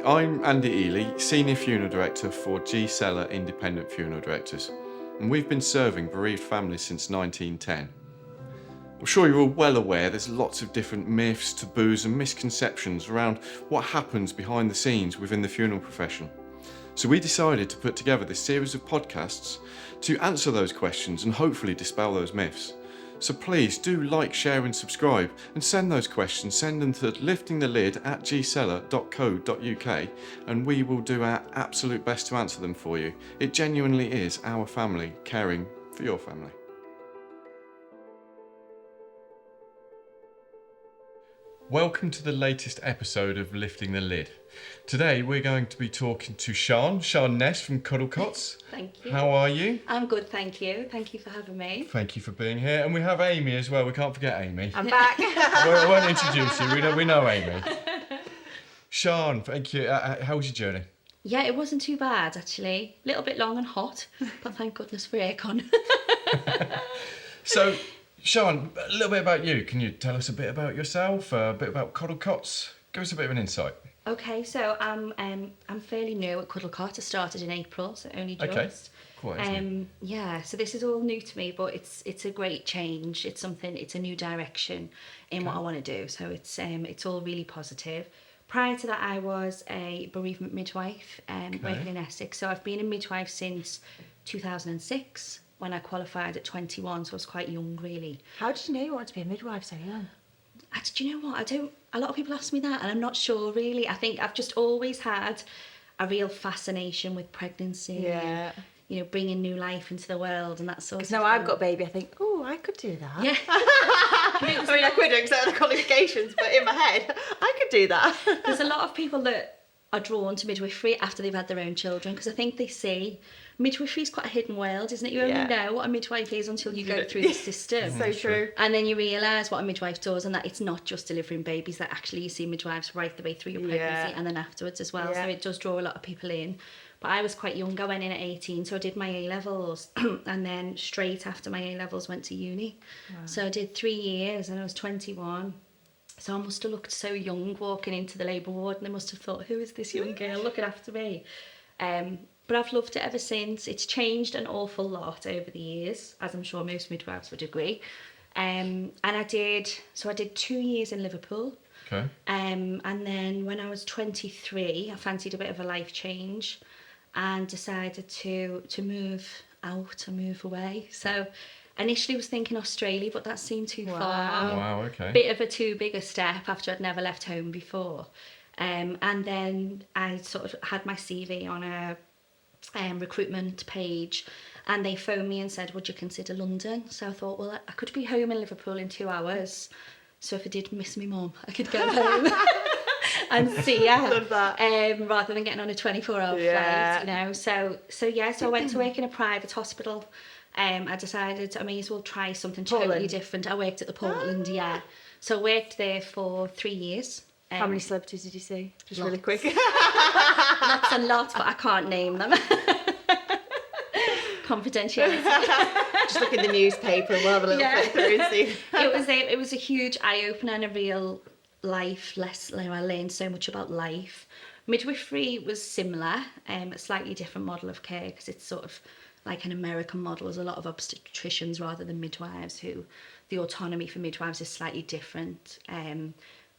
I'm Andy Ely, Senior Funeral Director for G. Seller Independent Funeral Directors, and we've been serving bereaved families since 1910. I'm sure you're all well aware there's lots of different myths, taboos and misconceptions around what happens behind the scenes within the funeral profession. So we decided to put together this series of podcasts to answer those questions and hopefully dispel those myths. So please do like, share and subscribe, and send those questions, send them to liftingthelid@gseller.co.uk, and we will do our absolute best to answer them for you. It genuinely is our family caring for your family. Welcome to the latest episode of Lifting the Lid. Today we're going to be talking to Sian Ness from Cuddlecots. Thank you. How are you? I'm good, thank you. Thank you for having me. Thank you for being here. And we have Amy as well. We can't forget Amy. I'm back. I won't introduce you. We know Amy. Sian, thank you. How was your journey? Yeah, it wasn't too bad actually. A little bit long and hot, but thank goodness for aircon. So, Sian, a little bit about you. Can you tell us a bit about yourself, a bit about Cuddlecots? Give us a bit of an insight. Okay, so I'm fairly new at Cuddlecot. I started in April, so only just. Okay, quite new. Yeah, so this is all new to me, but it's a great change. It's a new direction in what I want to do. So it's all really positive. Prior to that, I was a bereavement midwife working in Essex. So I've been a midwife since 2006 when I qualified at 21. So I was quite young, really. How did you know you wanted to be a midwife so young? Do you know what? A lot of people ask me that, and I'm not sure really. I think I've just always had a real fascination with pregnancy. Yeah. And, bringing new life into the world and that sort of Because now thing. I've got a baby, I think, oh, I could do that. Yeah. I mean, I couldn't because I had the qualifications, but in my head, I could do that. There's a lot of people that are drawn to midwifery after they've had their own children, because I think they see midwifery is quite a hidden world, isn't it? You only know what a midwife is until you go through the system. So true. And then you realise what a midwife does, and that it's not just delivering babies, that actually you see midwives right the way through your pregnancy and then afterwards as well. Yeah. So it does draw a lot of people in. But I was quite young. I went in at 18, so I did my A-levels and then straight after my A-levels went to uni. Wow. So I did 3 years and I was 21. So I must have looked so young walking into the labour ward, and they must have thought, who is this young girl looking after me? But I've loved it ever since. It's changed an awful lot over the years, as I'm sure most midwives would agree. And I did 2 years in Liverpool. Okay. And then when I was 23, I fancied a bit of a life change and decided to move out and move away. So initially was thinking Australia, but that seemed too far. Wow, okay. Bit of a too big a step after I'd never left home before. And then I sort of had my CV on a recruitment page, and they phoned me and said, would you consider London? So I thought, well, I could be home in Liverpool in 2 hours. So if I did miss my mum, I could go home and see her. Love that. Rather than getting on a 24-hour flight, So I went to work in a private hospital. I decided I may as well try something totally different. I worked at the Portland, So I worked there for 3 years. How many celebrities did you see? Just Lots. really quick. Lots and lots, but I can't name them. Confidentiality. Just look in the newspaper and we'll have a little flip through and see. It was a huge eye-opener and a real life lesson. I learned so much about life. Midwifery was similar, a slightly different model of care, because it's sort of like an American model. There's a lot of obstetricians rather than midwives, who the autonomy for midwives is slightly different.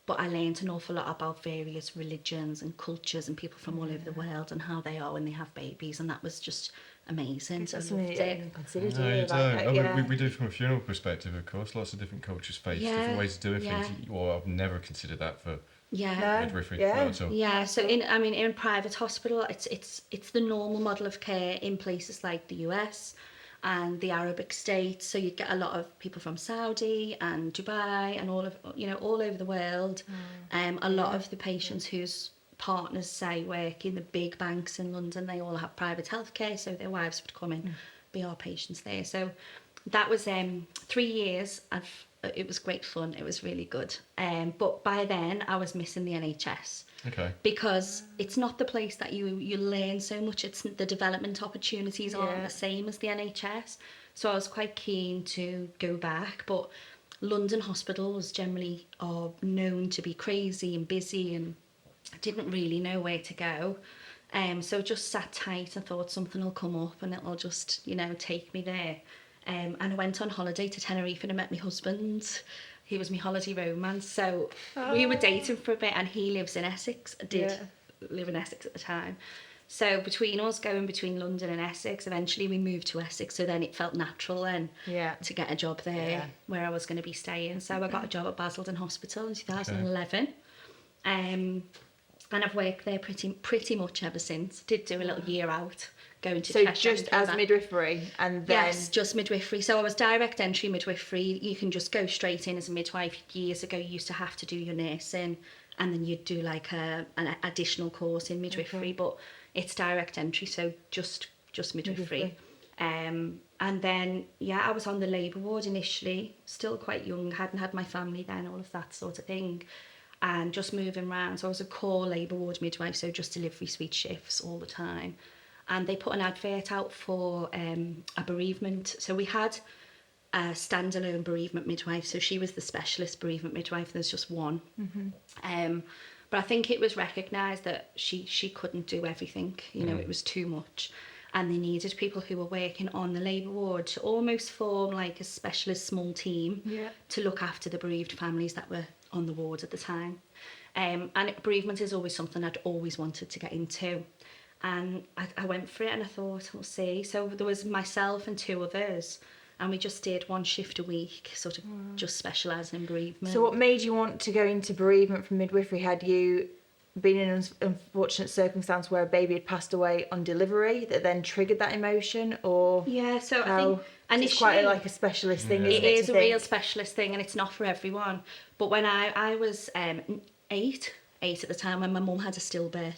But I learned an awful lot about various religions and cultures and people from all over the world and how they are when they have babies, and that was just amazing. So I loved it. Considered No, you don't. yeah. We do from a funeral perspective, of course. Lots of different cultures face different ways of doing things. Well, I've never considered that for midwifery. Yeah. Not at all. Yeah, so in private hospital, it's the normal model of care in places like the US and the Arabic states. So you'd get a lot of people from Saudi and Dubai and all over the world. A lot of the patients whose partners say work in the big banks in London, they all have private healthcare, so their wives would come and be our patients there. So that was 3 years. It was great fun. It was really good. But by then I was missing the NHS. Okay. Because it's not the place that you learn so much. It's the development opportunities aren't the same as the NHS. So I was quite keen to go back, but London hospitals generally are known to be crazy and busy and I didn't really know where to go. So just sat tight and thought something will come up and it'll just, take me there. And I went on holiday to Tenerife and I met my husband. He was my holiday romance. So we were dating for a bit, and he lives in Essex. I did live in Essex at the time. So between us going between London and Essex, eventually we moved to Essex. So then it felt natural then to get a job there where I was going to be staying. So I got a job at Basildon Hospital in 2011. And I've worked there pretty much ever since. Did do a little year out, going to Cheshire. So just as midwifery, and then... Yes, just midwifery. So I was direct entry midwifery. You can just go straight in as a midwife. Years ago, you used to have to do your nursing, and then you'd do like an additional course in midwifery. But it's direct entry, so just midwifery. And then, I was on the labour ward initially, still quite young, hadn't had my family then, all of that sort of thing. And just moving around. So I was a core labour ward midwife, so just delivery suite shifts all the time. And they put an advert out for a bereavement. So we had a standalone bereavement midwife, so she was the specialist bereavement midwife. There's just one. But I think it was recognised that she couldn't do everything. It was too much. And they needed people who were working on the labour ward to almost form like a specialist small team to look after the bereaved families that were on the ward at the time. And bereavement is always something I'd always wanted to get into. And I went for it and I thought, we'll see. So there was myself and 2 others, and we just did 1 shift a week, sort of just specialising in bereavement. So what made you want to go into bereavement from midwifery? Had you been in an unfortunate circumstance where a baby had passed away on delivery that then triggered that emotion, or so I think initially it's quite like a specialist thing, isn't it? It is a real specialist thing, and it's not for everyone. But when I was 8 at the time, when my mum had a stillbirth,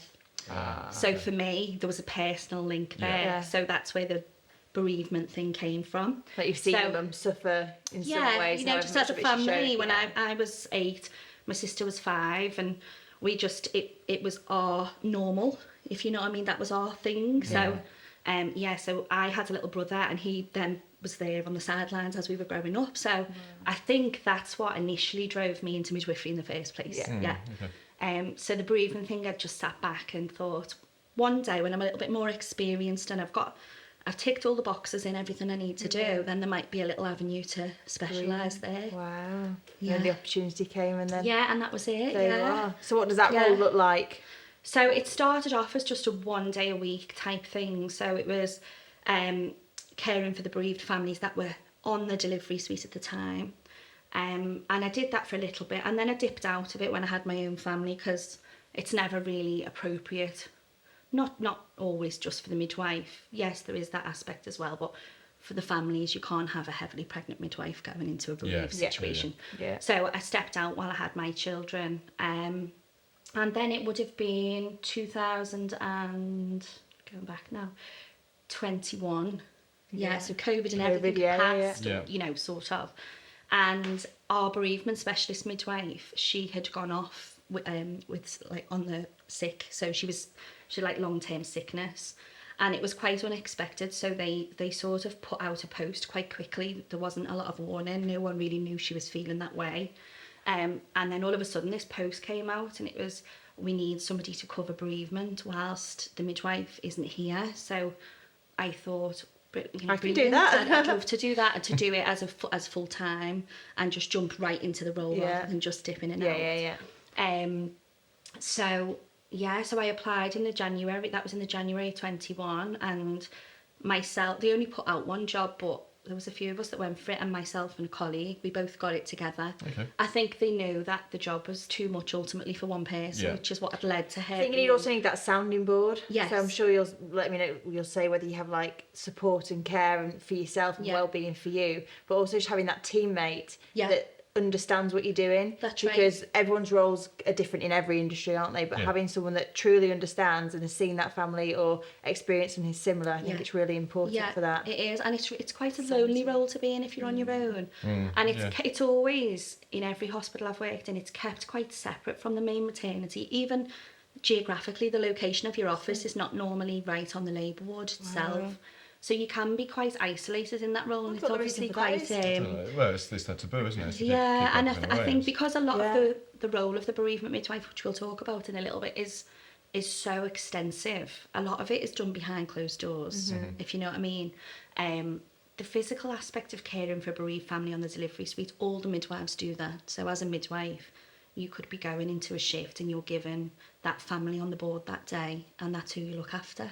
so for me there was a personal link there. So that's where the bereavement thing came from. Like you've seen them suffer in some ways. Just as a family. When I was 8, my sister was 5, and we just it was our normal, if you know what I mean. That was our thing. So so I had a little brother, and he then was there on the sidelines as we were growing up. So I think that's what initially drove me into midwifery in the first place. So the bereavement thing, I just sat back and thought, one day when I'm a little bit more experienced and I've ticked all the boxes in everything I need to do, then there might be a little avenue to specialise there. Wow. And the opportunity came, and then... Yeah, and that was it. There you are. So what does that role look like? So it started off as just a 1 day a week type thing. So it was caring for the bereaved families that were on the delivery suite at the time. And I did that for a little bit, and then I dipped out of it when I had my own family, because it's never really appropriate. Not always just for the midwife. Yes, there is that aspect as well, but for the families, you can't have a heavily pregnant midwife going into a bereaved situation. So I stepped out while I had my children. And then it would have been 2000 and, going back now, 21. So COVID and everything passed, sort of. And our bereavement specialist midwife, she had gone off with like on the sick, so she had like long-term sickness, and it was quite unexpected. So they sort of put out a post quite quickly. There wasn't a lot of warning. No one really knew she was feeling that way. And then all of a sudden this post came out, and it was, we need somebody to cover bereavement whilst the midwife isn't here. So I thought, I can do that. I'd love to do that, and to do it as full time, and just jump right into the role rather than just dip in and out. So I applied in the January. That was in the January 21, and they only put out 1 job, but there was a few of us that went for it, and myself and a colleague, we both got it together. I think they knew that the job was too much ultimately for one person, which is what had led to her. I think you also need that sounding board. Yes. So I'm sure you'll let me know, you'll say whether you have like support and care and for yourself and well-being for you, but also just having that teammate that understands what you're doing. That's because everyone's roles are different in every industry, aren't they? But having someone that truly understands and has seen that family or experienced something similar, I think it's really important for that. It is, and it's quite a lonely role to be in if you're on your own. And it's always, in every hospital I've worked in, it's kept quite separate from the main maternity. Even geographically, the location of your office is not normally right on the labour ward itself. So you can be quite isolated in that role, and I it's thought the reason obviously for that quite is- Well, it's that taboo, isn't it? To yeah, keep and up in a I way. think because a lot Yeah. of the role of the bereavement midwife, which we'll talk about in a little bit, is so extensive. A lot of it is done behind closed doors, if you know what I mean. The physical aspect of caring for a bereaved family on the delivery suite, all the midwives do that. So as a midwife, you could be going into a shift and you're given that family on the board that day, and that's who you look after.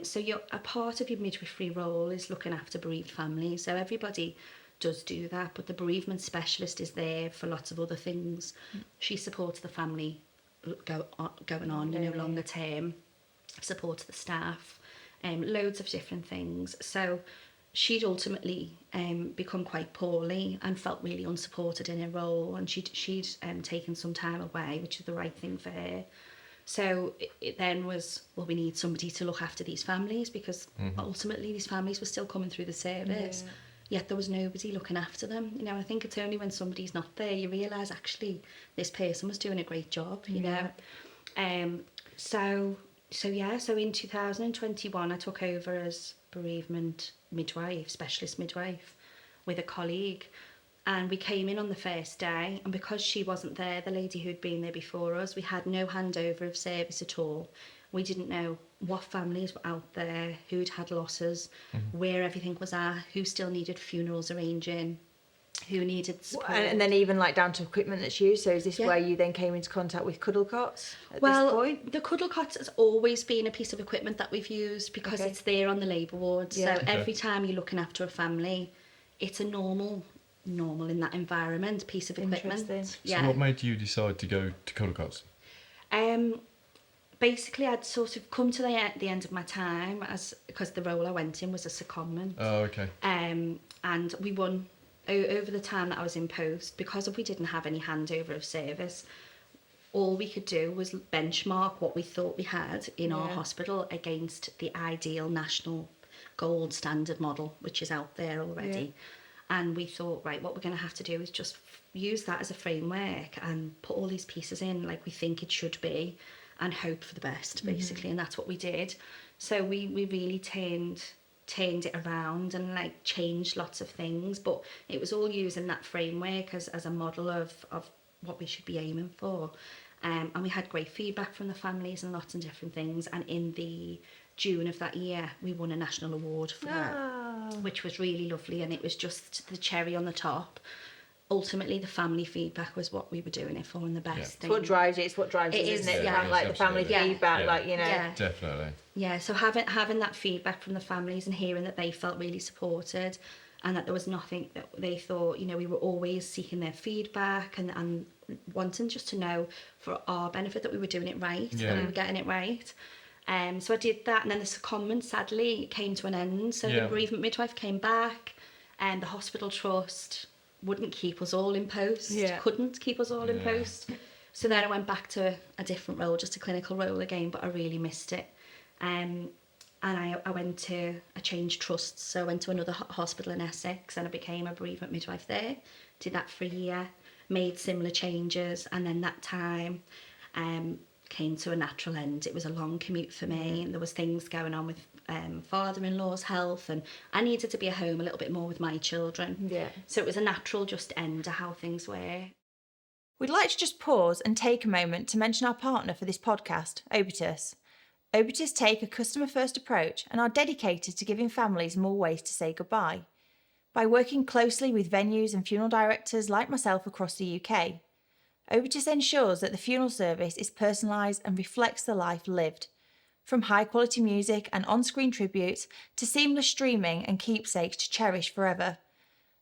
So a part of your midwifery role is looking after bereaved families. So everybody does do that, but the bereavement specialist is there for lots of other things. She supports the family going on, you know, longer term, supports the staff, loads of different things. So she'd ultimately become quite poorly and felt really unsupported in her role, and she'd taken some time away, which is the right thing for her. So it then was, well, we need somebody to look after these families, because ultimately these families were still coming through the service, yet there was nobody looking after them. You know, I think it's only when somebody's not there you realise actually this person was doing a great job, you know. So in 2021 I took over as bereavement midwife, specialist midwife, with a colleague. And we came in on the first day, and because she wasn't there, the lady who'd been there before us, we had no handover of service at all. We didn't know what families were out there, who'd had losses, where everything was at, who still needed funerals arranging, who needed support. And then even like down to equipment that's used. So is this Yeah. where you then came into contact with cuddle cots at Well, this point? the cuddle cot has always been a piece of equipment that we've used because Okay. it's there on the labour ward. Yeah. So Okay. every time you're looking after a family, it's a normal in that environment piece of equipment. Interesting. Yeah. So what made you decide to go to cuddle cots? Basically, I'd sort of come to the end of my time because the role I went in was a secondment. Oh, okay. And we won over the time that I was in post, because we didn't have any handover of service. All we could do was benchmark what we thought we had in our Yeah. hospital against the ideal national gold standard model, which is out there already. And we thought, right, what we're going to have to do is just use that as a framework and put all these pieces in like we think it should be, and hope for the best, basically. And that's what we did. So we really turned it around and like changed lots of things, but it was all using that framework as a model of what we should be aiming for. And we had great feedback from the families and lots of different things. And in the June of that year, we won a national award for that, which was really lovely. And it was just the cherry on the top. Ultimately, the family feedback was what we were doing it for, and the best It's thing. what drives it. It's what drives It us, is, isn't it? yeah. You can't, like the family Absolutely. feedback, Yeah. like, you know. Yeah. Definitely. Yeah, so having that feedback from the families and hearing that they felt really supported, and that there was nothing that they thought, you know, we were always seeking their feedback and wanting just to know for our benefit that we were doing it right, Yeah. that we were getting it right. So I did that, and then the secondment sadly came to an end. So Yeah. the bereavement midwife came back, and the hospital trust wouldn't keep us all in post, Yeah. couldn't keep us all in Yeah. post. So then I went back to a different role, just a clinical role again, but I really missed it. And I changed trusts, so I went to another hospital in Essex, and I became a bereavement midwife there. Did that for a year, made similar changes, and then that time came to a natural end. It was a long commute for me, and there was things going on with father-in-law's health, and I needed to be at home a little bit more with my children. Yeah. So it was a natural just end to how things were. We'd like to just pause and take a moment to mention our partner for this podcast, Obitus. Obitus take a customer-first approach and are dedicated to giving families more ways to say goodbye. By working closely with venues and funeral directors like myself across the UK, Obitus ensures that the funeral service is personalised and reflects the life lived. From high-quality music and on-screen tributes to seamless streaming and keepsakes to cherish forever,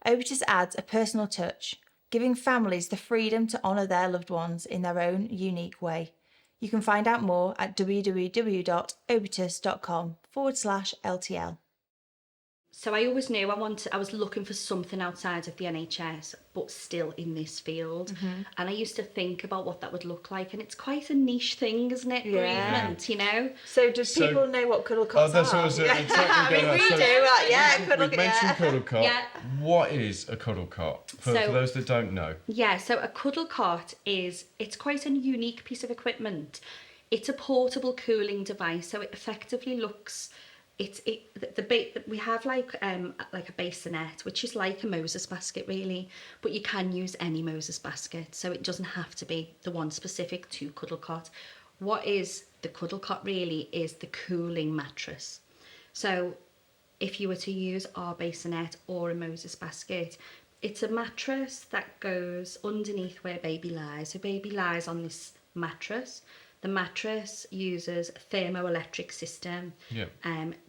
Obitus adds a personal touch, giving families the freedom to honour their loved ones in their own unique way. You can find out more at www.obitus.com/LTL. So I always knew I was looking for something outside of the NHS, but still in this field. And I used to think about what that would look like, and it's quite a niche thing, isn't it? Yeah. Bereavement, you know? So do So- people know what cuddle Oh, cots that's are? what I was exactly I mean, going we on. do, cuddle, We've mentioned cuddle cot. Yeah. What is a cuddle cot? For those that don't know. Yeah, so a cuddle cot it's quite a unique piece of equipment. It's a portable cooling device, so it effectively looks we have like a bassinet, which is like a Moses basket really, but you can use any Moses basket, so it doesn't have to be the one specific to cuddle cot. What is the cuddle cot really is the cooling mattress. So if you were to use our bassinet or a Moses basket, it's a mattress that goes underneath where baby lies. So baby lies on this mattress. The mattress uses a thermoelectric system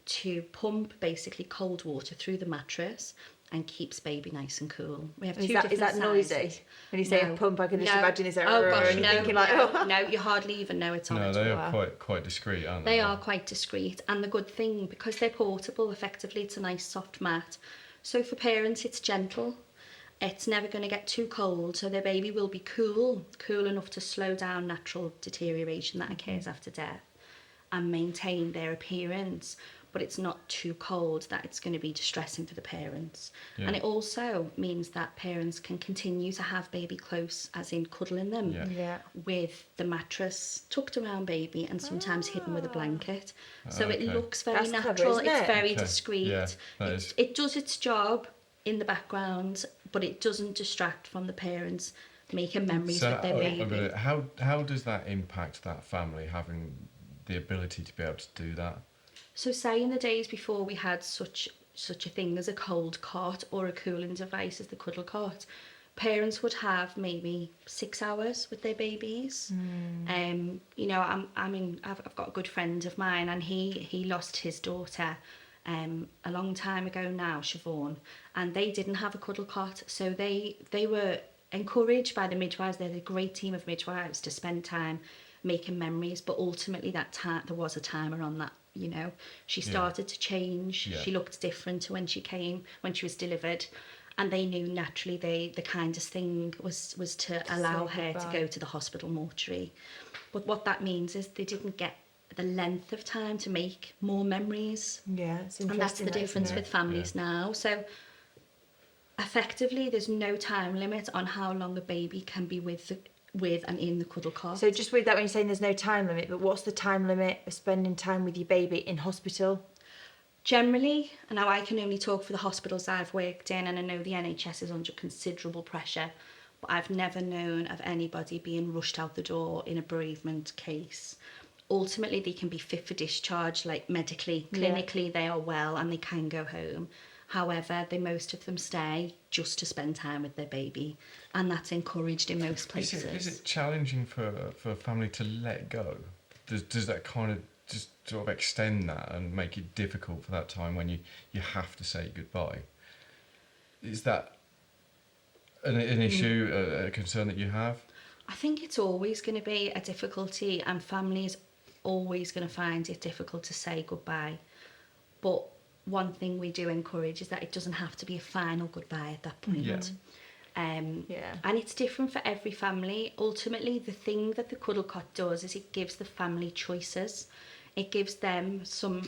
to pump basically cold water through the mattress and keeps baby nice and cool. We have two different Is that sizes. noisy? When you say a pump, I can just imagine is there no, thinking like, no, you hardly even know it's on. No, at they all. are quite discreet, aren't they? They are quite discreet, and the good thing, because they're portable, effectively it's a nice soft mat. So for parents, it's gentle. It's never going to get too cold, so their baby will be cool enough to slow down natural deterioration that occurs after death and maintain their appearance, but it's not too cold that it's going to be distressing for the parents. Yeah. And it also means that parents can continue to have baby close, as in cuddling them, with the mattress tucked around baby and sometimes hidden with a blanket. So it looks very That's natural, clever, isn't it's it? very discreet. Yeah, that is. It does its job in the background, but it doesn't distract from the parents making memories with their baby. How does that impact that family, having the ability to be able to do that? So say in the days before we had such a thing as a cold cot or a cooling device as the cuddle cot, parents would have maybe 6 hours with their babies. You know, I've got a good friend of mine, and he lost his daughter a long time ago now, Siobhan, and they didn't have a cuddle cot, so they were encouraged by the midwives. They're a great team of midwives to spend time making memories, but ultimately that time there was a timer on that. You know, she started to change. She looked different to when she was delivered, and they knew naturally the kindest thing was to allow her to go to the hospital mortuary. But what that means is they didn't get the length of time to make more memories. Yeah, it's interesting. And that's the difference with families now. So effectively, there's no time limit on how long a baby can be with and in the cuddle cot. So just with that, when you're saying there's no time limit, but what's the time limit of spending time with your baby in hospital? Generally, and now I can only talk for the hospitals I've worked in, and I know the NHS is under considerable pressure, but I've never known of anybody being rushed out the door in a bereavement case. Ultimately, they can be fit for discharge, like medically, clinically, they are well and they can go home. However, most of them stay just to spend time with their baby, and that's encouraged in most places. Is it challenging for a family to let go? Does that kind of just sort of extend that and make it difficult for that time when you have to say goodbye? Is that an issue, a concern that you have? I think it's always going to be a difficulty, and families always going to find it difficult to say goodbye. But one thing we do encourage is that it doesn't have to be a final goodbye at that point. And it's different for every family. Ultimately, the thing that the cuddle cot does is it gives the family choices. It gives them some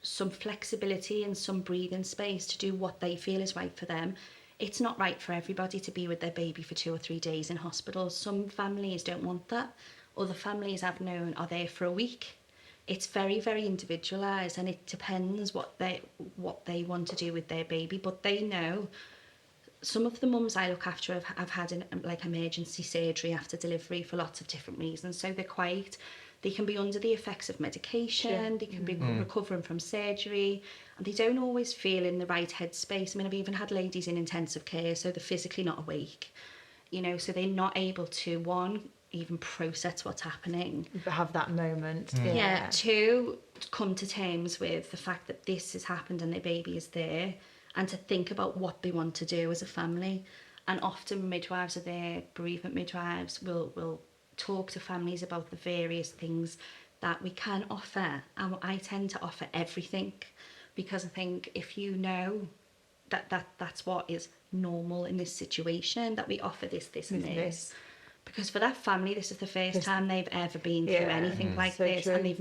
flexibility and some breathing space to do what they feel is right for them. It's not right for everybody to be with their baby for 2 or 3 days in hospital. Some families don't want that. Other families I've known are there for a week. It's very, very individualised, and it depends what they want to do with their baby. But they know. Some of the mums I look after have had like emergency surgery after delivery for lots of different reasons. So they can be under the effects of medication, they can be recovering from surgery, and they don't always feel in the right headspace. I mean, I've even had ladies in intensive care, so they're physically not awake, you know, so they're not able to, even process what's happening. But have that moment. Yeah. 2, come to terms with the fact that this has happened and their baby is there, and to think about what they want to do as a family. And often midwives are there, bereavement midwives will talk to families about the various things that we can offer. And I tend to offer everything, because I think if you know that's what is normal in this situation, that we offer this and this. Because for that family, this is the first time they've ever been through anything like this, and they've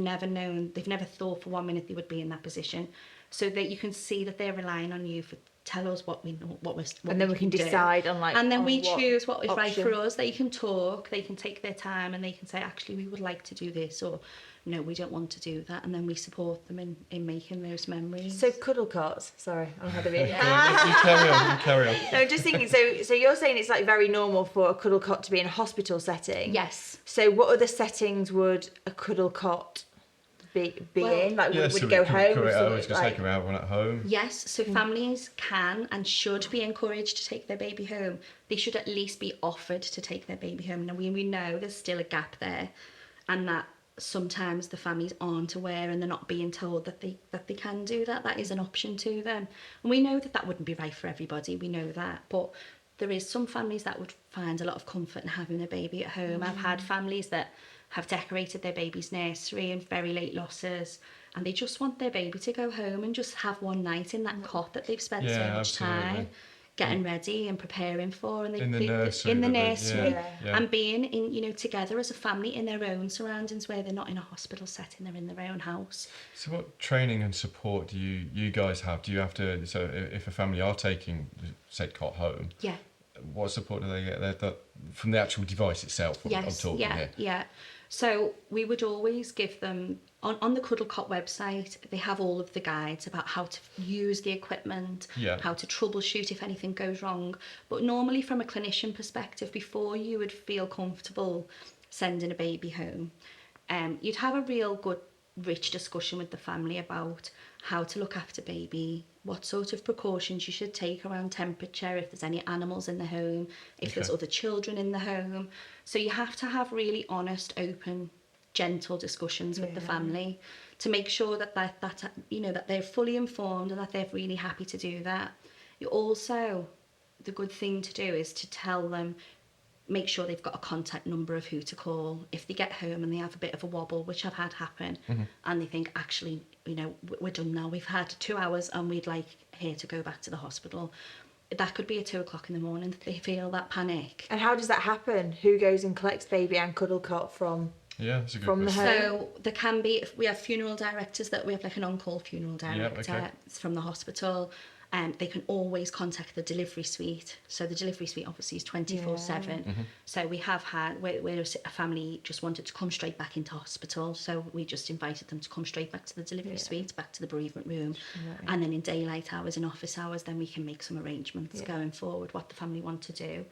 never thought for 1 minute they would be in that position. So that you can see that they're relying on you tell us what we know, what and then we can do. decide on like. And then on we what choose what is right for option. us. They can talk, they can take their time, and they can say, actually, we would like to do this, or no, we don't want to do that. And then we support them in making those memories. So cuddle cots. Sorry, I'm ahead of it. You carry on. No, just thinking. So you're saying it's like very normal for a cuddle cot to be in a hospital setting. Yes. So what other settings would a cuddle cot be Well, in? Like Yeah, would so it go we can home? create- or I was something, going to say, like- can we have one at home? Yes, so families can and should be encouraged to take their baby home. They should at least be offered to take their baby home. Now, we know there's still a gap there, and that sometimes the families aren't aware and they're not being told that they can do that. That is an option to them. And we know that wouldn't be right for everybody, we know that. But there is some families that would find a lot of comfort in having their baby at home. I've had families that have decorated their baby's nursery and very late losses, and they just want their baby to go home and just have one night in that cot that they've spent so Yeah, much absolutely. time getting ready and preparing for, and In the nursery, in the but nursery, yeah. and being in together as a family in their own surroundings, where they're not in a hospital setting, they're in their own house. So what training and support do you guys have? Do you have to, so if a family are taking said cot home, Yeah. what support do they get there from the actual device itself? I'm Yes, talking yeah, here. yeah. So we would always give them, on the Cuddle Cot website, they have all of the guides about how to use the equipment, Yeah. how to troubleshoot if anything goes wrong. But normally from a clinician perspective, before you would feel comfortable sending a baby home, you'd have a real good, rich discussion with the family about how to look after baby, what sort of precautions you should take around temperature, if there's any animals in the home, if there's Okay. other children in the home. So you have to have really honest, open, gentle discussions with the family to make sure that that they're fully informed and that they're really happy to do that. You also, the good thing to do is to tell them, make sure they've got a contact number of who to call if they get home and they have a bit of a wobble, which I've had happen, and they think, actually, we're done now, we've had 2 hours and we'd like here to go back to the hospital. That could be at 2 o'clock in the morning that they feel that panic. And how does that happen? Who goes and collects baby and cuddle cot from? Yeah, that's a good From the question. home. So there can be, if we have funeral directors, that we have like an on-call funeral director okay. from the hospital. They can always contact the delivery suite. So the delivery suite obviously is 24/7. So we have had where a family just wanted to come straight back into hospital. So we just invited them to come straight back to the delivery suite, back to the bereavement room. And then in daylight hours and office hours, then we can make some arrangements going forward, what the family want to do.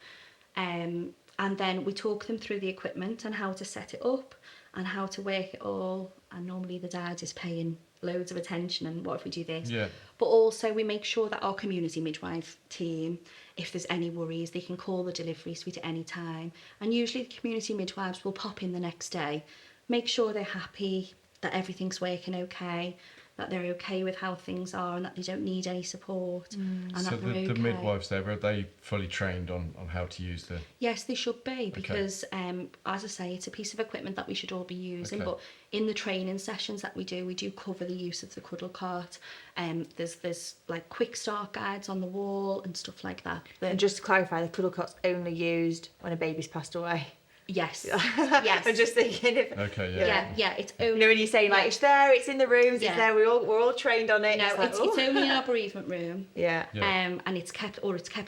And then we talk them through the equipment and how to set it up and how to work it all. And normally the dad is paying loads of attention and what if we do this? Yeah. But also we make sure that our community midwife team, if there's any worries, they can call the delivery suite at any time. And usually the community midwives will pop in the next day, make sure they're happy, that everything's working okay, that they're okay with how things are and that they don't need any support. And So that we're the okay. midwives there, are they fully trained on how to use the... Yes, they should be, because as I say, it's a piece of equipment that we should all be using. Okay. But in the training sessions that we do cover the use of the cuddle cart. There's like quick start guides on the wall and stuff like that. And just to clarify, the cuddle cot's only used when a baby's passed away. Yes, yes. I'm just thinking if Okay, yeah. yeah, it's you only. know when you're saying like it's there, it's in the rooms, Yeah. it's there. We're all trained on it. No, it's, like, it's oh. only in our bereavement room. Yeah. Yeah. And it's kept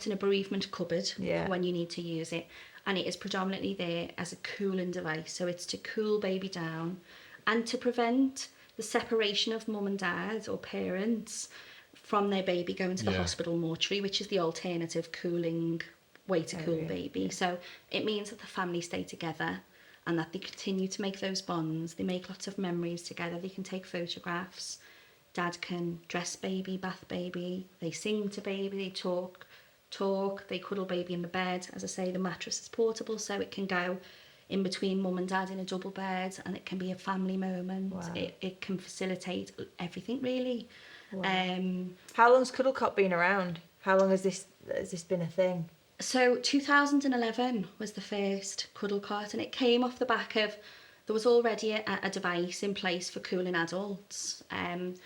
in a bereavement cupboard Yeah. for when you need to use it. And it is predominantly there as a cooling device. So it's to cool baby down and to prevent the separation of mum and dad or parents from their baby going to the Yeah. hospital mortuary, which is the alternative cooling way to cool yeah, baby. So it means that the family stay together and that they continue to make those bonds. They make lots of memories together. They can take photographs. Dad can dress baby, bath baby. They sing to baby. They talk. They cuddle baby in the bed. As I say, the mattress is portable, so it can go in between mum and dad in a double bed, and it can be a family moment. Wow. It can facilitate everything, really. How long's cuddle cot been around? How long has this been a thing? So 2011 was the first cuddle cot, and it came off the back of, there was already a device in place for cooling adults, and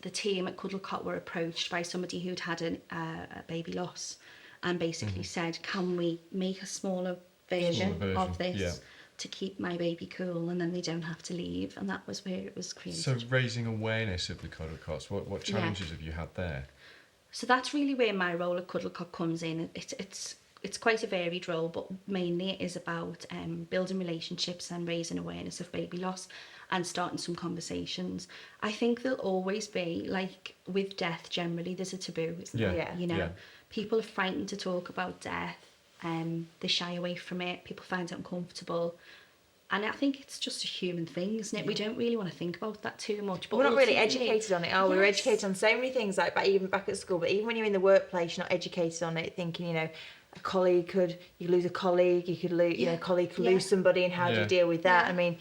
the team at Cuddle Cot were approached by somebody who'd had a baby loss and basically said, can we make a smaller version of this yeah. to keep my baby cool and then they don't have to leave, and that was where it was created. So raising awareness of the cuddle cots, what challenges have you had there? So that's really where my role at Cuddlecot comes in. It's quite a varied role, but mainly it is about building relationships and raising awareness of baby loss and starting some conversations. I think there'll always be, like with death generally, there's a taboo, isn't Yeah. there? Yeah. You know, Yeah. people are frightened to talk about death. They shy away from it. People find it uncomfortable. And I think it's just a human thing, isn't it? We don't really want to think about that too much. But We're not really ultimately- educated on it, are we? We're Yes. educated on so many things, like even back at school, but even when you're in the workplace, you're not educated on it, thinking, you know, you could lose a colleague, you could lose, you know, a colleague could lose somebody, and how do Yeah. you deal with that? Yeah. I mean,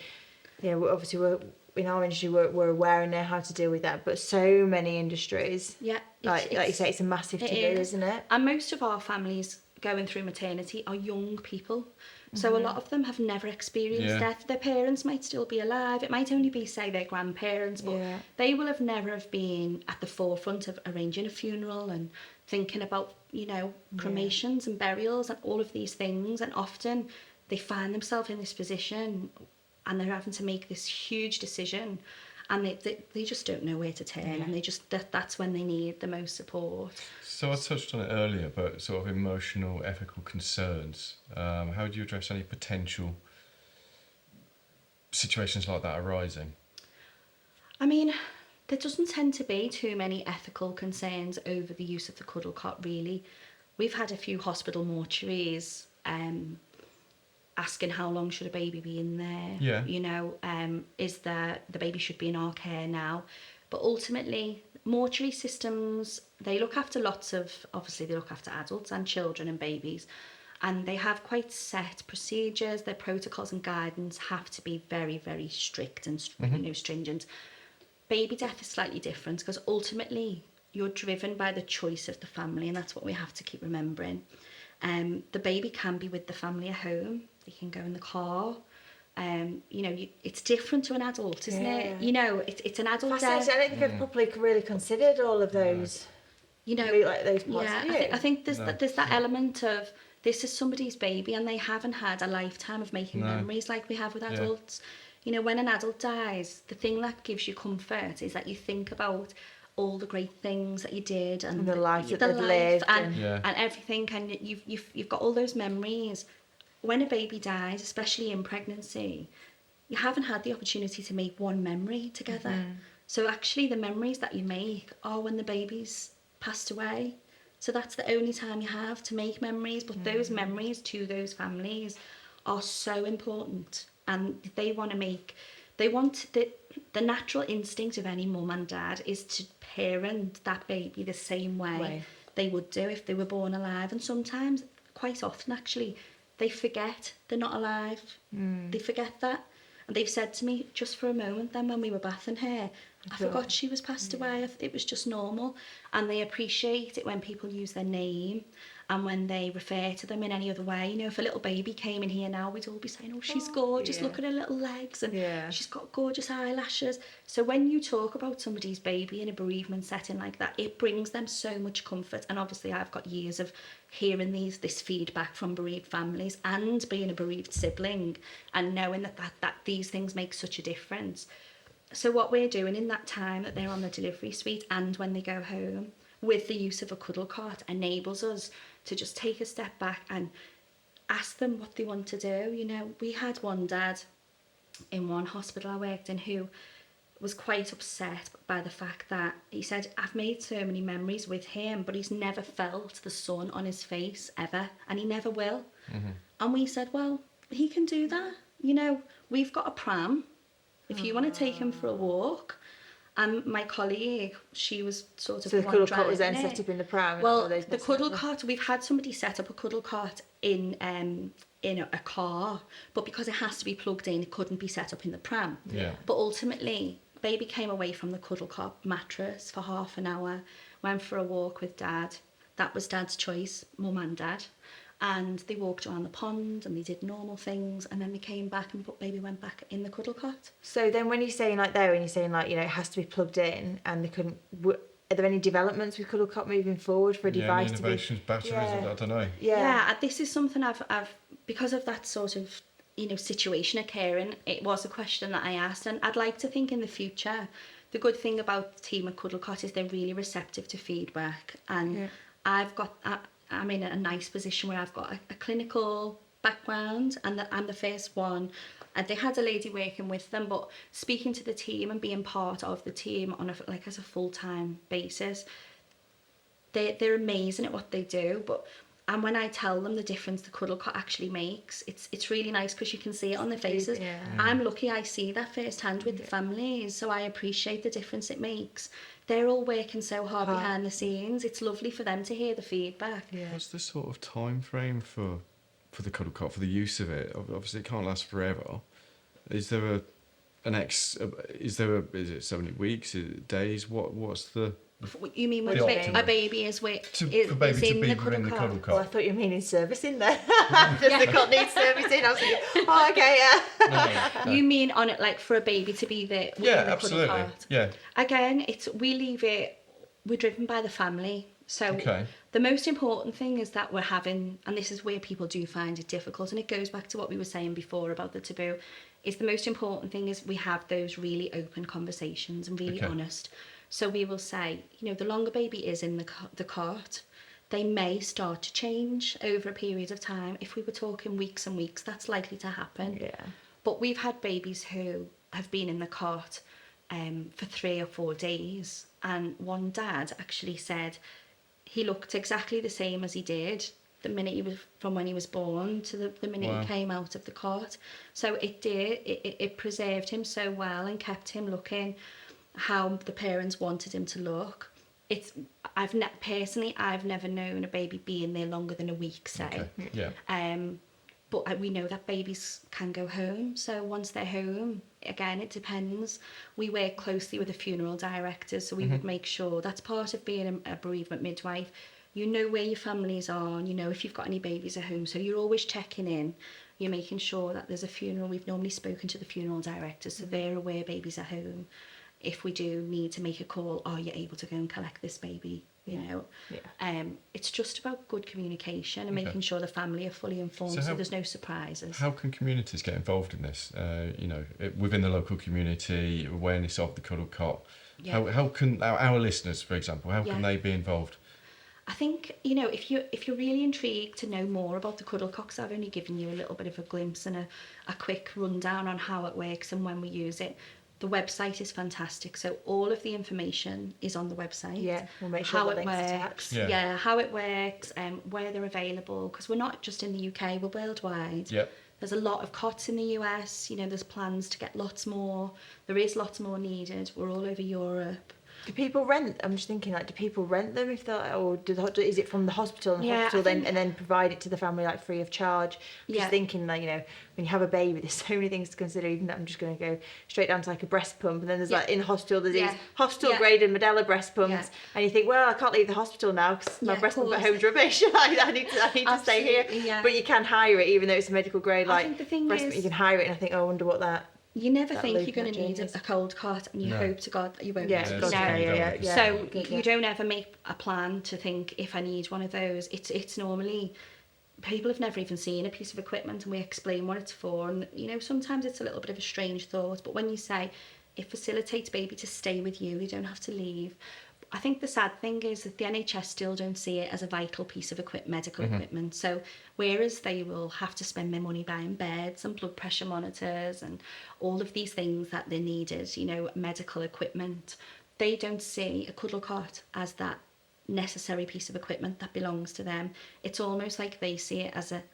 you know, we're in our industry, we're aware and know how to deal with that, but so many industries, Yeah, like you say, it's a massive taboo, isn't it? And most of our families going through maternity are young people. So a lot of them have never experienced Yeah. death. Their parents might still be alive. It might only be, say, their grandparents, but Yeah. they will have never have been at the forefront of arranging a funeral and thinking about, you know, cremations and burials and all of these things. And often they find themselves in this position and they're having to make this huge decision, and they just don't know where to turn, and they just that's when they need the most support. So I touched on it earlier, but sort of emotional, ethical concerns. How do you address any potential situations like that arising? I mean, there doesn't tend to be too many ethical concerns over the use of the cuddle cot, really. We've had a few hospital mortuaries asking how long should a baby be in there. Yeah. You know, is the baby should be in our care now. But ultimately, mortuary systems, they look after obviously they look after adults and children and babies. And they have quite set procedures. Their protocols and guidance have to be very, very strict and you know, stringent. Baby death is slightly different because ultimately you're driven by the choice of the family, and that's what we have to keep remembering. The baby can be with the family at home. They can go in the car. You know, it's different to an adult, isn't it? You know, it's an adult death. Fascinating. I don't think I've properly really considered all of those. You know, Like those parts. yeah, Have you? I think there's that element of this is somebody's baby and they haven't had a lifetime of making memories like we have with adults. You know, when an adult dies, the thing that gives you comfort is that you think about all the great things that you did and the life that they've lived and Yeah. everything, and you've got all those memories. When a baby dies, especially in pregnancy, you haven't had the opportunity to make one memory together. So actually the memories that you make are when the baby's passed away. So that's the only time you have to make memories, but those memories to those families are so important, and they want the natural instinct of any mum and dad is to parent that baby the same way they would do if they were born alive. And sometimes, quite often actually, they forget they're not alive. They forget that. And they've said to me, just for a moment then when we were bathing her, I forgot she was passed away. It was just normal. And they appreciate it when people use their name and when they refer to them in any other way. You know, if a little baby came in here now, we'd all be saying, oh, she's gorgeous, look at her little legs, and she's got gorgeous eyelashes. So when you talk about somebody's baby in a bereavement setting like that, it brings them so much comfort. And obviously I've got years of hearing this feedback from bereaved families and being a bereaved sibling and knowing that these things make such a difference. So what we're doing in that time that they're on the delivery suite and when they go home, with the use of a cuddle cart, enables us to just take a step back and ask them what they want to do. You know, we had one dad in one hospital I worked in who was quite upset by the fact that he said, I've made so many memories with him, but he's never felt the sun on his face ever, and he never will. And we said, well, he can do that. You know, we've got a pram. If you want to take him for a walk. And my colleague, she was sort of So the one cuddle cot was then driving set it. up in the pram? Well, or those the bits cuddle like that? cart, we've had somebody set up a cuddle cart in a car, but because it has to be plugged in, it couldn't be set up in the pram. Yeah. But ultimately, baby came away from the cuddle cot mattress for half an hour, went for a walk with dad. That was dad's choice, mum and dad. And they walked around the pond and they did normal things, and then they came back and baby went back in the cuddle cot. So then when you're saying like there, when you're saying like, you know, it has to be plugged in and they couldn't, are there any developments with cuddle cot moving forward for a device to be? Innovations, batteries, I don't know. Yeah, this is something I've because of that sort of, you know, situation occurring, it was a question that I asked, and I'd like to think in the future the good thing about the team at Cuddlecott is they're really receptive to feedback, and I'm in a nice position where I've got a clinical background, and that I'm the first one. And they had a lady working with them, but speaking to the team and being part of the team on as a full-time basis, they're amazing at what they do. And when I tell them the difference the Cuddlecott actually makes, it's really nice because you can see it on their faces. Yeah. I'm lucky I see that firsthand with the families, so I appreciate the difference it makes. They're all working so hard behind the scenes. It's lovely for them to hear the feedback. Yeah. What's the sort of time frame for the Cuddlecott, for the use of it? Obviously, it can't last forever. Is there is it so many weeks, is it days? What's the... You mean when The a optimum. baby is for baby to be in the within the Cuddlecott? Oh, I Cuddlecott? thought you were meaning servicing there. Does the cot need servicing? I was thinking, oh, okay, yeah. No. You mean on it like for a baby to be there within Yeah, the absolutely. Cuddlecott? Yeah. Again, we're driven by the family. So Okay. the most important thing is that we're having, and this is where people do find it difficult, and it goes back to what we were saying before about the taboo, is the most important thing is we have those really open conversations and really Okay. honest. So we will say, the longer baby is in the cot, they may start to change over a period of time. If we were talking weeks and weeks, that's likely to happen. Yeah. But we've had babies who have been in the cot for 3 or 4 days, and one dad actually said he looked exactly the same as he did the minute from when he was born to the minute Wow. he came out of the cot. So it preserved him so well and kept him looking how the parents wanted him to look. I've never known a baby being there longer than a week, say. Okay. Yeah. But we know that babies can go home. So once they're home, again, it depends. We work closely with the funeral directors, so we would make sure that's part of being a bereavement midwife. You know where your families are, and you know if you've got any babies at home. So you're always checking in. You're making sure that there's a funeral. We've normally spoken to the funeral directors, so they're aware babies are home. If we do need to make a call, are you able to go and collect this baby? It's just about good communication and Okay. making sure the family are fully informed, So so how- there's no surprises. How can communities get involved in this? Within the local community, awareness of the Cuddlecott. Yeah. How can our listeners, for example, how can Yeah. they be involved? I think, if you're really intrigued to know more about the Cuddlecott, 'cause I've only given you a little bit of a glimpse and a quick rundown on how it works and when we use it. The website is fantastic, so all of the information is on the website. Yeah, we'll make sure how the it link's works, attached. Yeah. how it works, where they're available, because we're not just in the UK, we're worldwide. Yep. There's a lot of cots in the US, there's plans to get lots more. There is lots more needed. We're all over Europe. Do people rent? I'm just thinking, do people rent them if they're, or is it from the hospital and the Yeah, hospital I think- and then provide it to the family free of charge? I'm Yeah. just thinking when you have a baby, there's so many things to consider. Even that I'm just going to go straight down to a breast pump, and then there's Yeah. in hospital there's Yeah. these hospital Yeah. graded Medela breast pumps, Yeah. and you think, well, I can't leave the hospital now because my Yeah, of breast pump at course. home's rubbish. I need to stay here. Absolutely, yeah. But you can hire it, even though it's a medical grade. I think the thing breast is- you can hire it, and I think, I wonder what that. You never That think loop you're going of to need journeys. a cold cot, and you No. hope to God that you won't. Yeah, Yeah, need God, it. it's yeah. really So Yeah. you don't ever make a plan to think, if I need one of those. It's normally, people have never even seen a piece of equipment, and we explain what it's for. And sometimes it's a little bit of a strange thought, but when you say it facilitates baby to stay with you, you don't have to leave. I think the sad thing is that the NHS still don't see it as a vital piece of medical equipment. So whereas they will have to spend their money buying beds and blood pressure monitors and all of these things that they're needed, medical equipment, they don't see a Cuddlecott as that necessary piece of equipment that belongs to them. It's almost like they see it as a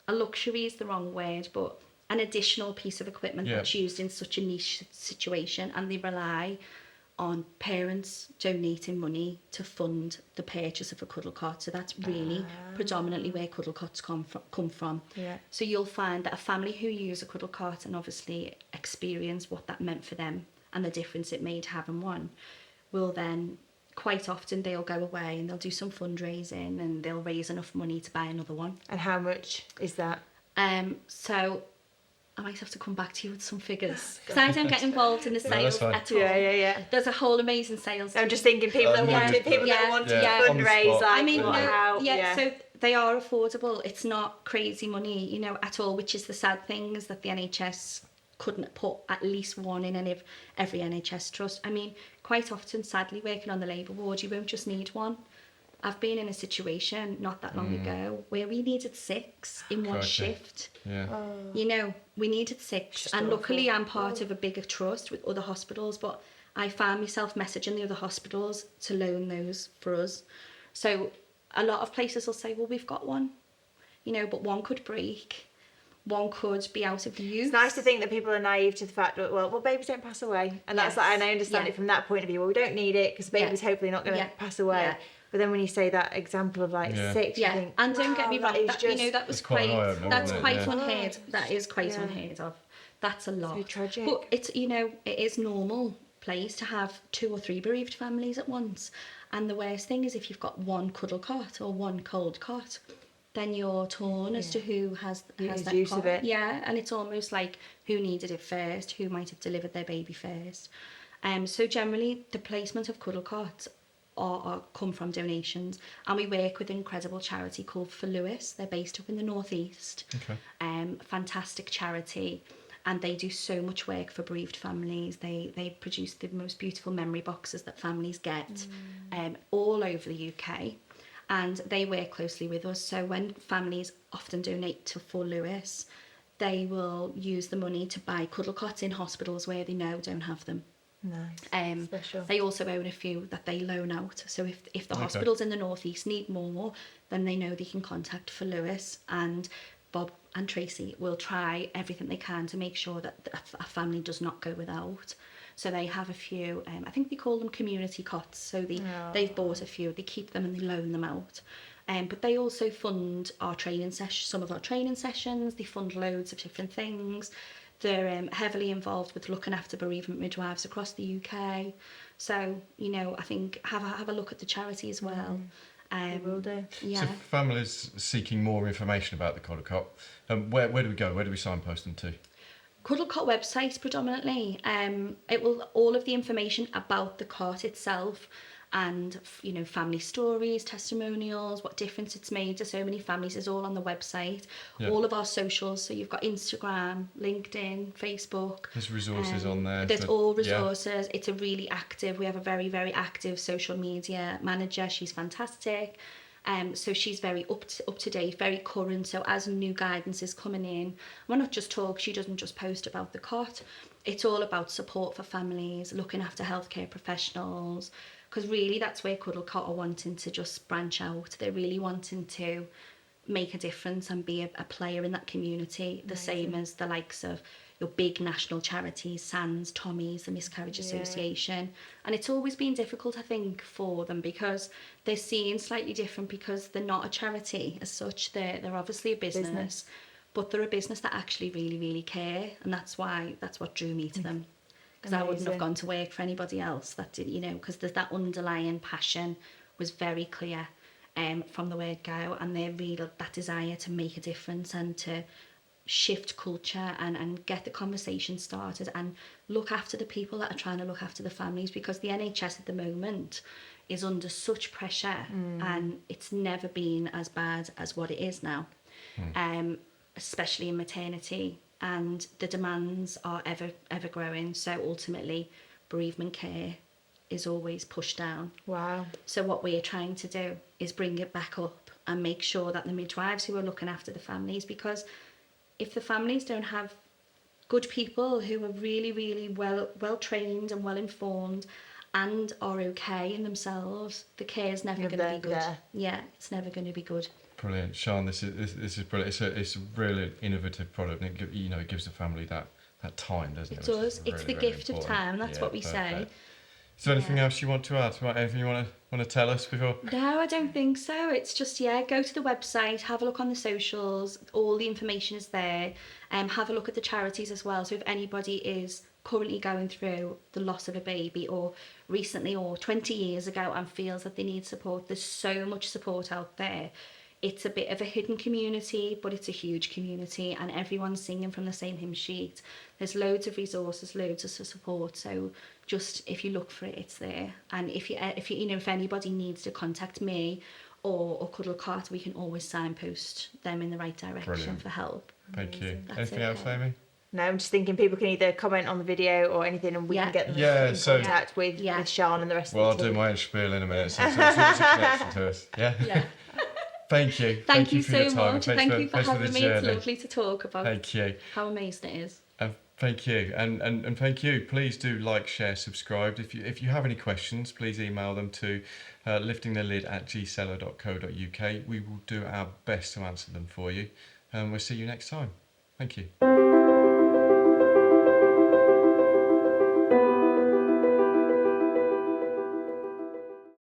luxury is the wrong word, but an additional piece of equipment Yeah. that's used in such a niche situation, and they rely on parents donating money to fund the purchase of a Cuddlecott. So that's really predominantly where Cuddlecots come from. Yeah. So you'll find that a family who use a Cuddlecott and obviously experience what that meant for them and the difference it made having one, will then quite often they'll go away and they'll do some fundraising and they'll raise enough money to buy another one. And how much is that? So I might have to come back to you with some figures, because I don't get involved in the that's sales fine. at all. Yeah. There's a whole amazing sales team. I'm just thinking people that Yeah. wanted, people that Yeah. wanted Yeah. to On the fundraise. spot. Like, I mean, how, so they are affordable. It's not crazy money, at all, which is the sad thing, is that the NHS couldn't put at least one in any of every NHS trust. I mean, quite often, sadly, working on the labour ward, you won't just need one. I've been in a situation not that long ago where we needed 6 in one Crikey. shift. Yeah. You know, we needed 6, Just and luckily awful. I'm part of a bigger trust with other hospitals, but I found myself messaging the other hospitals to loan those for us. So a lot of places will say, well, we've got one, you know, but one could break, one could be out of use. It's nice to think that people are naive to the fact that, well, babies don't pass away. And that's Yes. like, and I understand Yeah. it from that point of view. Well, we don't need it because the baby's hopefully not going to Yeah. pass away. Yeah. But then when you say that example of like Yeah. 6, Yeah, you think, and don't get me wow, wrong, is that, you know, just that was It's quite quite, an eye-opener, that's isn't it? quite Yeah. unheard. That is quite Yeah. unheard of. That's a lot. so tragic. But it's, you know, it is normal place to have 2 or 3 bereaved families at once. And the worst thing is if you've got one cuddle cot or one cold cot, then you're torn as to who has Whose that use cot. of it. Yeah, and it's almost like who needed it first, who might have delivered their baby first. So generally, the placement of cuddle cots are come from donations, and we work with an incredible charity called For Lewis. They're based up in the northeast. Okay. Fantastic charity, and they do so much work for bereaved families. They produce the most beautiful memory boxes that families get all over the UK, and they work closely with us. So when families often donate to For Lewis, they will use the money to buy cuddle cots in hospitals where they know don't have them. Nice. Special. They also own a few that they loan out. So if the Okay. hospitals in the northeast need more, then they know they can contact For Lewis, and Bob and Tracy will try everything they can to make sure that a family does not go without. So they have a few, I think they call them community cots. So they've bought a few, they keep them and they loan them out. But they also fund our training some of our training sessions. They fund loads of different things. They're heavily involved with looking after bereavement midwives across the UK. So, you know, I think have a look at the charity as well. We will do. Yeah. So for families seeking more information about the Cuddle Cot, where do we go? Where do we signpost them to? Cuddle Cot website predominantly. It will all of the information about the cot itself, and you know, family stories, testimonials, what difference it's made to so many families is all on the website. Yeah. All of our socials, so you've got Instagram, LinkedIn, Facebook. There's resources on there. There's for- all yeah. resources. It's a really active. We have a very, very active social media manager. She's fantastic. So she's very up to date, very current. So as new guidance is coming in, we're not just talk. She doesn't just post about the cot. It's all about support for families, looking after healthcare professionals. Because really, that's where Cuddle Cot are wanting to just branch out. They're really wanting to make a difference and be a player in that community, the same as the likes of your big national charities, SANS, Tommy's, the Miscarriage Association. And it's always been difficult, I think, for them because they're seen slightly different because they're not a charity as such. They're obviously a business, but they're a business that actually really, really care. And that's what drew me to them. Because I wouldn't have Amazing. gone to work for anybody else that did, you know, because there's that underlying passion was very clear from the word go, and they're real that desire to make a difference and to shift culture and get the conversation started and look after the people that are trying to look after the families, because the NHS at the moment is under such pressure and it's never been as bad as what it is now, especially in maternity, and the demands are ever growing. So ultimately bereavement care is always pushed down. Wow. So what we're trying to do is bring it back up and make sure that the midwives who are looking after the families, because if the families don't have good people who are really, really well trained and well informed and are okay in themselves, the care is never going to be good. there. Yeah, it's never going to be good. Brilliant, Sean. This is brilliant. It's a really innovative product, and it gives the family that time, doesn't it? It which does. is It's really, the really gift of important. time. That's Yeah, what we say. perfect. Is there anything Yeah. else you want to add? Anything you want to tell us before? No, I don't think so. It's just, go to the website, have a look on the socials, all the information is there. Have a look at the charities as well. So if anybody is currently going through the loss of a baby, or recently or 20 years ago, and feels that they need support, there's so much support out there. It's a bit of a hidden community, but it's a huge community, and everyone's singing from the same hymn sheet. There's loads of resources, loads of support. So just if you look for it, it's there. And if anybody needs to contact me or Cuddle Cot, we can always signpost them in the right direction Brilliant. for help. Thank you. That's Anything else, okay. Amy? No, I'm just thinking people can either comment on the video or anything, and we can get them Yeah, in so- contact with Sian and the rest Well, I'll of the do team. my own spiel in a minute. So there's a connection to us. Yeah. Yeah. Thank you. Thank you for so your time. much. Thanks Thank you for thanks having the me. journey. It's lovely to talk about Thank you. how amazing it is. Thank you, and thank you. Please do like, share, subscribe. If you have any questions, please email them to liftingthelid@gseller.co.uk. We will do our best to answer them for you, and we'll see you next time. Thank you.